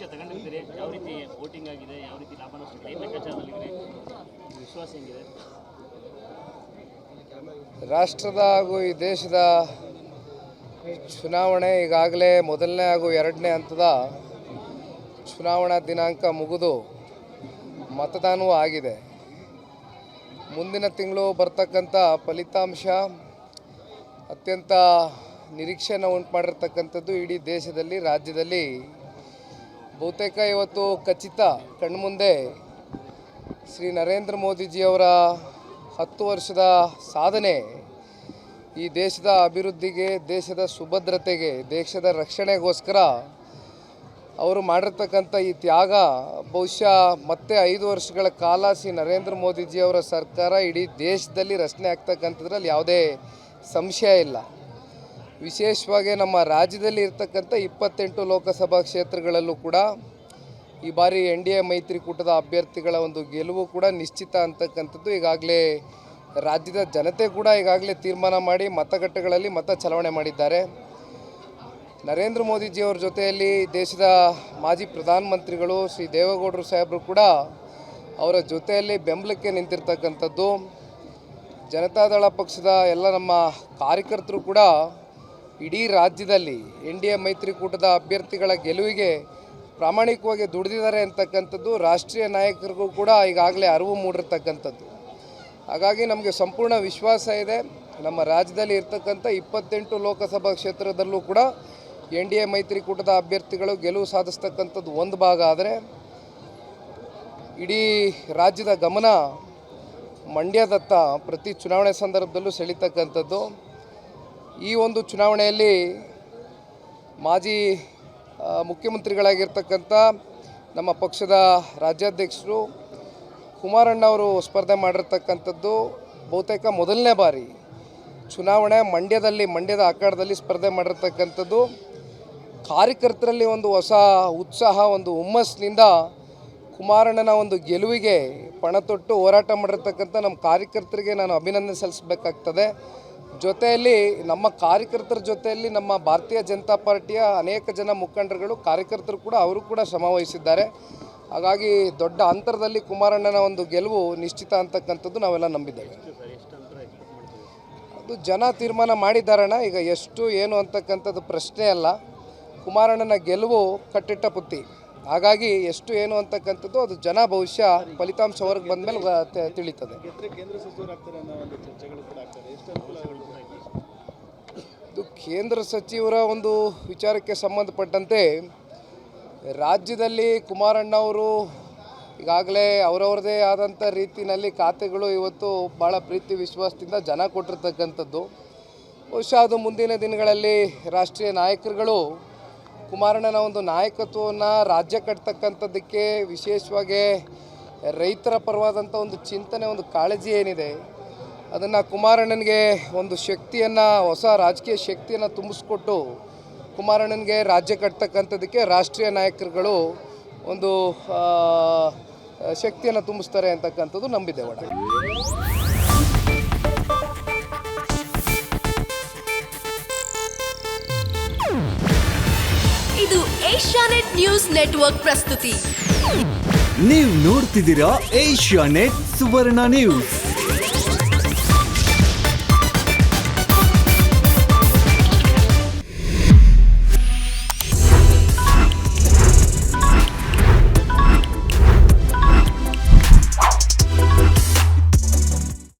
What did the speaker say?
ತಗೊಂಡಿದ್ದೀರಿ ಯಾವ ರೀತಿ ವೋಟಿಂಗ್ ಆಗಿದೆ, ಯಾವ ರೀತಿ ಲಾಭ ನಷ್ಟ ಏನು ಲೆಕ್ಕಾಚಾರದಲ್ಲಿದೆ, ವಿಶ್ವಾಸ ಹೆಂಗಿದೆ? ರಾಷ್ಟ್ರದ ಹಾಗೂ ಈ ದೇಶದ ಚುನಾವಣೆ ಈಗಾಗಲೇ ಮೊದಲನೇ ಹಾಗೂ ಎರಡನೇ ಹಂತದ ಚುನಾವಣಾ ದಿನಾಂಕ ಮುಗಿದು ಮತದಾನವೂ ಆಗಿದೆ. ಮುಂದಿನ ತಿಂಗಳು ಬರ್ತಕ್ಕಂಥ ಫಲಿತಾಂಶ ಅತ್ಯಂತ ನಿರೀಕ್ಷೆಯನ್ನು ಉಂಟು ಮಾಡಿರ್ತಕ್ಕಂಥದ್ದು. ಇಡೀ ದೇಶದಲ್ಲಿ, ರಾಜ್ಯದಲ್ಲಿ ಬಹುತೇಕ ಇವತ್ತು ಖಚಿತ ಕಣ್ಮುಂದೆ ಶ್ರೀ ನರೇಂದ್ರ ಮೋದಿಜಿಯವರ 10 ವರ್ಷದ ಸಾಧನೆ ಈ ದೇಶದ ಅಭಿವೃದ್ಧಿಗೆ, ದೇಶದ ಸುಭದ್ರತೆಗೆ, ದೇಶದ ರಕ್ಷಣೆಗೋಸ್ಕರ ಅವರು ಮಾಡಿರ್ತಕ್ಕಂಥ ಈ ತ್ಯಾಗ ಬಹುಶಃ ಮತ್ತೆ 5 ವರ್ಷಗಳ ಕಾಲ ಶ್ರೀ ನರೇಂದ್ರ ಮೋದಿಜಿಯವರ ಸರ್ಕಾರ ಇಡೀ ದೇಶದಲ್ಲಿ ರಚನೆ ಆಗ್ತಕ್ಕಂಥದ್ರಲ್ಲಿ ಯಾವುದೇ ಸಂಶಯ ಇಲ್ಲ. ವಿಶೇಷವಾಗಿ ನಮ್ಮ ರಾಜ್ಯದಲ್ಲಿ ಇರ್ತಕ್ಕಂಥ 28 ಲೋಕಸಭಾ ಕ್ಷೇತ್ರಗಳಲ್ಲೂ ಕೂಡ ಈ ಬಾರಿ NDA ಮೈತ್ರಿಕೂಟದ ಅಭ್ಯರ್ಥಿಗಳ ಒಂದು ಗೆಲುವು ಕೂಡ ನಿಶ್ಚಿತ ಅಂತಕ್ಕಂಥದ್ದು ಈಗಾಗಲೇ ರಾಜ್ಯದ ಜನತೆ ಕೂಡ ಈಗಾಗಲೇ ತೀರ್ಮಾನ ಮಾಡಿ ಮತಗಟ್ಟೆಗಳಲ್ಲಿ ಮತ ಚಲಾವಣೆ ಮಾಡಿದ್ದಾರೆ. ನರೇಂದ್ರ ಮೋದಿಜಿಯವರ ಜೊತೆಯಲ್ಲಿ ದೇಶದ ಮಾಜಿ ಪ್ರಧಾನಮಂತ್ರಿಗಳು ಶ್ರೀ ದೇವೇಗೌಡರು ಸಾಹೇಬರು ಕೂಡ ಅವರ ಜೊತೆಯಲ್ಲಿ ಬೆಂಬಲಕ್ಕೆ ನಿಂತಿರ್ತಕ್ಕಂಥದ್ದು. ಜನತಾದಳ ಪಕ್ಷದ ಎಲ್ಲ ನಮ್ಮ ಕಾರ್ಯಕರ್ತರು ಕೂಡ ಇಡೀ ರಾಜ್ಯದಲ್ಲಿ NDA ಮೈತ್ರಿಕೂಟದ ಅಭ್ಯರ್ಥಿಗಳ ಗೆಲುವಿಗೆ ಪ್ರಾಮಾಣಿಕವಾಗಿ ದುಡಿದಿದ್ದಾರೆ ಅಂತಕ್ಕಂಥದ್ದು ರಾಷ್ಟ್ರೀಯ ನಾಯಕರಿಗೂ ಕೂಡ ಈಗಾಗಲೇ ಅರಿವು ಮೂಡಿರ್ತಕ್ಕಂಥದ್ದು. ಹಾಗಾಗಿ ನಮಗೆ ಸಂಪೂರ್ಣ ವಿಶ್ವಾಸ ಇದೆ, ನಮ್ಮ ರಾಜ್ಯದಲ್ಲಿ ಇರ್ತಕ್ಕಂಥ 28 ಲೋಕಸಭಾ ಕ್ಷೇತ್ರದಲ್ಲೂ ಕೂಡ NDA ಮೈತ್ರಿಕೂಟದ ಅಭ್ಯರ್ಥಿಗಳು ಗೆಲುವು ಸಾಧಿಸ್ತಕ್ಕಂಥದ್ದು ಒಂದು ಭಾಗ ಆದರೆ, ಇಡೀ ರಾಜ್ಯದ ಗಮನ ಮಂಡ್ಯದತ್ತ ಪ್ರತಿ ಚುನಾವಣೆ ಸಂದರ್ಭದಲ್ಲೂ ಸೆಳೀತಕ್ಕಂಥದ್ದು. ಈ ಒಂದು ಚುನಾವಣೆಯಲ್ಲಿ ಮಾಜಿ ಮುಖ್ಯಮಂತ್ರಿಗಳಾಗಿರ್ತಕ್ಕಂಥ ನಮ್ಮ ಪಕ್ಷದ ರಾಜ್ಯಾಧ್ಯಕ್ಷರು ಕುಮಾರಣ್ಣವರು ಸ್ಪರ್ಧೆ ಮಾಡಿರ್ತಕ್ಕಂಥದ್ದು ಬಹುತೇಕ ಮೊದಲನೇ ಬಾರಿ ಚುನಾವಣೆ ಮಂಡ್ಯದ ಅಖಾಡದಲ್ಲಿ ಸ್ಪರ್ಧೆ ಮಾಡಿರ್ತಕ್ಕಂಥದ್ದು. ಕಾರ್ಯಕರ್ತರಲ್ಲಿ ಒಂದು ಹೊಸ ಉತ್ಸಾಹ, ಒಂದು ಹುಮ್ಮಸ್ಸಿನಿಂದ ಕುಮಾರಣ್ಣನ ಒಂದು ಗೆಲುವಿಗೆ ಪಣತೊಟ್ಟು ಹೋರಾಟ ಮಾಡಿರ್ತಕ್ಕಂಥ ನಮ್ಮ ಕಾರ್ಯಕರ್ತರಿಗೆ ನಾನು ಅಭಿನಂದನೆ ಸಲ್ಲಿಸಬೇಕಾಗ್ತದೆ. ಜೊತೆಯಲ್ಲಿ ನಮ್ಮ ಕಾರ್ಯಕರ್ತರ ಜೊತೆಯಲ್ಲಿ ನಮ್ಮ ಭಾರತೀಯ ಜನತಾ ಪಾರ್ಟಿಯ ಅನೇಕ ಜನ ಮುಖಂಡರುಗಳು, ಕಾರ್ಯಕರ್ತರು ಕೂಡ ಅವರು ಕೂಡ ಶ್ರಮ ವಹಿಸಿದ್ದಾರೆ. ಹಾಗಾಗಿ ದೊಡ್ಡ ಅಂತರದಲ್ಲಿ ಕುಮಾರಣ್ಣನ ಒಂದು ಗೆಲುವು ನಿಶ್ಚಿತ ಅಂತಕ್ಕಂಥದ್ದು ನಾವೆಲ್ಲ ನಂಬಿದ್ದೇವೆ. ಅದು ಜನ ತೀರ್ಮಾನ ಮಾಡಿದ್ದಾರಣ್ಣ. ಈಗ ಎಷ್ಟು ಏನು ಅಂತಕ್ಕಂಥದ್ದು ಪ್ರಶ್ನೆ ಅಲ್ಲ. ಕುಮಾರಣ್ಣನ ಗೆಲುವು ಕಟ್ಟಿಟ್ಟ ಬುತ್ತಿ. ಹಾಗಾಗಿ ಎಷ್ಟು ಏನು ಅಂತಕ್ಕಂಥದ್ದು ಅದು ಜನ ಭವಿಷ್ಯ ಫಲಿತಾಂಶ ಹೊರಗೆ ಬಂದ ಮೇಲೆ ತಿಳಿತದೆ. ಇದು ಕೇಂದ್ರ ಸಚಿವರ ಒಂದು ವಿಚಾರಕ್ಕೆ ಸಂಬಂಧಪಟ್ಟಂತೆ ರಾಜ್ಯದಲ್ಲಿ ಕುಮಾರಣ್ಣವರು ಈಗಾಗಲೇ ಅವರವ್ರದೇ ಆದಂಥ ರೀತಿಯಲ್ಲಿ ಖಾತೆಗಳು ಇವತ್ತು ಭಾಳ ಪ್ರೀತಿ ವಿಶ್ವಾಸದಿಂದ ಜನ ಕೊಟ್ಟಿರ್ತಕ್ಕಂಥದ್ದು. ಬಹುಶಃ ಅದು ಮುಂದಿನ ದಿನಗಳಲ್ಲಿ ರಾಷ್ಟ್ರೀಯ ನಾಯಕರುಗಳು ಕುಮಾರಣ್ಣನ ಒಂದು ನಾಯಕತ್ವವನ್ನು ರಾಜ್ಯ ಕಟ್ತಕ್ಕಂಥದ್ದಕ್ಕೆ, ವಿಶೇಷವಾಗಿ ರೈತರ ಪರವಾದಂಥ ಒಂದು ಚಿಂತನೆ, ಒಂದು ಕಾಳಜಿ ಏನಿದೆ ಅದನ್ನು ಕುಮಾರಣ್ಣನಿಗೆ ಒಂದು ಶಕ್ತಿಯನ್ನು, ಹೊಸ ರಾಜಕೀಯ ಶಕ್ತಿಯನ್ನು ತುಂಬಿಸ್ಕೊಟ್ಟು ಕುಮಾರಣ್ಣನಿಗೆ ರಾಜ್ಯ ಕಟ್ತಕ್ಕಂಥದ್ದಕ್ಕೆ ರಾಷ್ಟ್ರೀಯ ನಾಯಕರುಗಳು ಒಂದು ಶಕ್ತಿಯನ್ನು ತುಂಬಿಸ್ತಾರೆ ಅಂತಕ್ಕಂಥದ್ದು ನಂಬಿದ್ದೇವೆ. ಇದು ಏಷ್ಯಾನೆಟ್ ನ್ಯೂಸ್ ನೆಟ್ವರ್ಕ್ ಪ್ರಸ್ತುತಿ. ನೀವು ನೋಡ್ತಿದ್ದೀರಾ ಏಷ್ಯಾನೆಟ್ ಸುವರ್ಣ ನ್ಯೂಸ್.